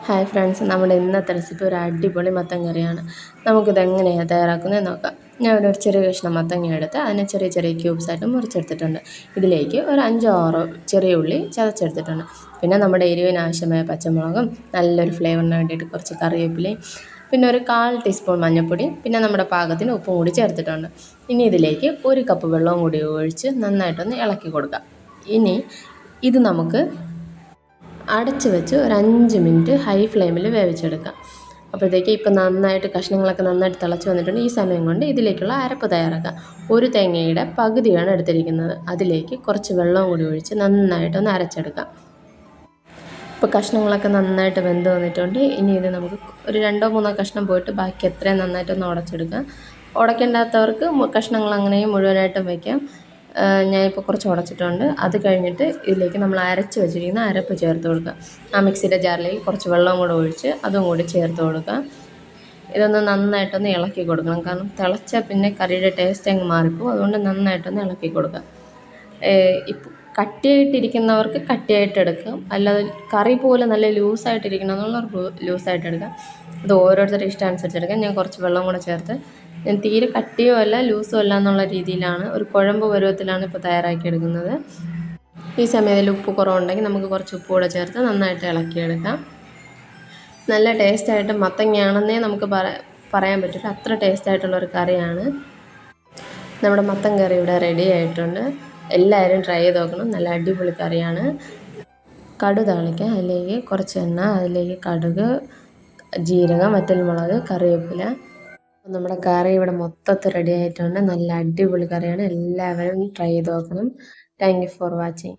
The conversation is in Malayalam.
ഹായ് ഫ്രണ്ട്സ്, നമ്മുടെ ഇന്നത്തെ റെസിപ്പി ഒരു അടിപൊളി മത്തൻ കറിയാണ്. നമുക്കിതെങ്ങനെയാണ് തയ്യാറാക്കുന്നത് നോക്കാം. ഞാൻ ഒരു ചെറിയ കഷ്ണം മത്തങ്ങ എടുത്ത് അതിനെ ചെറിയ ചെറിയ ക്യൂബ്സായിട്ട് മുറിച്ചെടുത്തിട്ടുണ്ട്. ഇതിലേക്ക് ഒരു 5-6 ചെറിയ ഉള്ളി ചതച്ചെടുത്തിട്ടുണ്ട്. പിന്നെ നമ്മുടെ എരിവിന് ആവശ്യമായ പച്ചമുളകും നല്ലൊരു ഫ്ലേവറിന് വേണ്ടിയിട്ട് കുറച്ച് കറിവേപ്പിലയും പിന്നെ ഒരു 1/4 ടീസ്പൂൺ മഞ്ഞൾപ്പൊടി പിന്നെ നമ്മുടെ പാകത്തിന് ഉപ്പും കൂടി ചേർത്തിട്ടുണ്ട്. ഇനി ഇതിലേക്ക് 1 കപ്പ് വെള്ളവും കൂടി ഒഴിച്ച് നന്നായിട്ടൊന്ന് ഇളക്കി കൊടുക്കാം. ഇനി ഇത് നമുക്ക് അടച്ച് വെച്ച് ഒരു 5 മിനിറ്റ് ഹൈ ഫ്ലെയിമിൽ വേവിച്ചെടുക്കാം. അപ്പോഴത്തേക്ക് ഇപ്പോൾ നന്നായിട്ട് കഷ്ണങ്ങളൊക്കെ നന്നായിട്ട് തിളച്ച് വന്നിട്ടുണ്ട്. ഈ സമയം കൊണ്ട് ഇതിലേക്കുള്ള അരപ്പ് തയ്യാറാക്കാം. ഒരു തേങ്ങയുടെ പകുതിയാണ് എടുത്തിരിക്കുന്നത്. അതിലേക്ക് കുറച്ച് വെള്ളവും കൂടി ഒഴിച്ച് നന്നായിട്ടൊന്ന് അരച്ചെടുക്കാം. ഇപ്പോൾ കഷ്ണങ്ങളൊക്കെ നന്നായിട്ട് വെന്ത് വന്നിട്ടുണ്ട്. ഇനി ഇത് നമുക്ക് ഒരു 2-3 കഷ്ണം പോയിട്ട് ബാക്കി എത്രയും നന്നായിട്ടൊന്ന് ഉടച്ചെടുക്കാം. ഉടയ്ക്കേണ്ടാത്തവർക്ക് കഷ്ണങ്ങൾ അങ്ങനെയും മുഴുവനായിട്ടും വയ്ക്കാം. ഞാനിപ്പോൾ കുറച്ച് ഉടച്ചിട്ടുണ്ട്. അത് കഴിഞ്ഞിട്ട് ഇതിലേക്ക് നമ്മൾ അരച്ച് വെച്ചിരിക്കുന്ന അരപ്പ് ചേർത്ത് കൊടുക്കുക. ആ മിക്സിയുടെ ജാറിലേക്ക് കുറച്ച് വെള്ളം കൂടെ ഒഴിച്ച് അതും കൂടി ചേർത്ത് കൊടുക്കുക. ഇതൊന്ന് നന്നായിട്ടൊന്ന് ഇളക്കി കൊടുക്കണം. കാരണം തിളച്ചാൽ പിന്നെ കറിയുടെ ടേസ്റ്റ് അങ്ങ് മാറിപ്പോവും. അതുകൊണ്ട് നന്നായിട്ടൊന്ന് ഇളക്കി കൊടുക്കുക. ഇപ്പോൾ കട്ടിയായിട്ടിരിക്കുന്നവർക്ക് കട്ടിയായിട്ട് എടുക്കാം, അല്ലാതെ കറി പോലെ നല്ല ലൂസായിട്ടിരിക്കണമെന്നുള്ളവർക്ക് ലൂസായിട്ട് എടുക്കാം. അത് ഓരോരുത്തരുടെ ഇഷ്ടം അനുസരിച്ചെടുക്കാം. ഞാൻ കുറച്ച് വെള്ളം കൂടെ ചേർത്ത് ഞാൻ തീരെ കട്ടിയോ അല്ല ലൂസും അല്ല എന്നുള്ള രീതിയിലാണ് ഒരു കുഴമ്പ് പരുവത്തിലാണ് ഇപ്പോൾ തയ്യാറാക്കിയെടുക്കുന്നത്. ഈ സമയത്തിൽ ഉപ്പ് കുറവുണ്ടെങ്കിൽ നമുക്ക് കുറച്ച് ഉപ്പ് കൂടെ ചേർത്ത് നന്നായിട്ട് ഇളക്കിയെടുക്കാം. നല്ല ടേസ്റ്റായിട്ട് മത്തങ്ങയാണെന്നേ നമുക്ക് പറയാൻ പറ്റില്ല, അത്ര ടേസ്റ്റായിട്ടുള്ളൊരു കറിയാണ്. നമ്മുടെ മത്തൻ കറി ഇവിടെ റെഡി ആയിട്ടുണ്ട്. എല്ലാവരും ട്രൈ ചെയ്ത് നോക്കണം. നല്ല അടിപൊളി കറിയാണ്. കടുക് താളിക്കാം. അതിലേക്ക് കുറച്ച് എണ്ണ, അതിലേക്ക് കടുക്, ജീരകം, വറ്റൽമുളക്, കറിവേപ്പില. നമ്മുടെ കറി ഇവിടെ മൊത്തത്തിൽ റെഡി ആയിട്ടുണ്ട്. നല്ല അടിപൊളി കറിയാണ്. എല്ലാവരും ട്രൈ ചെയ്ത് നോക്കണം. Thank you for watching.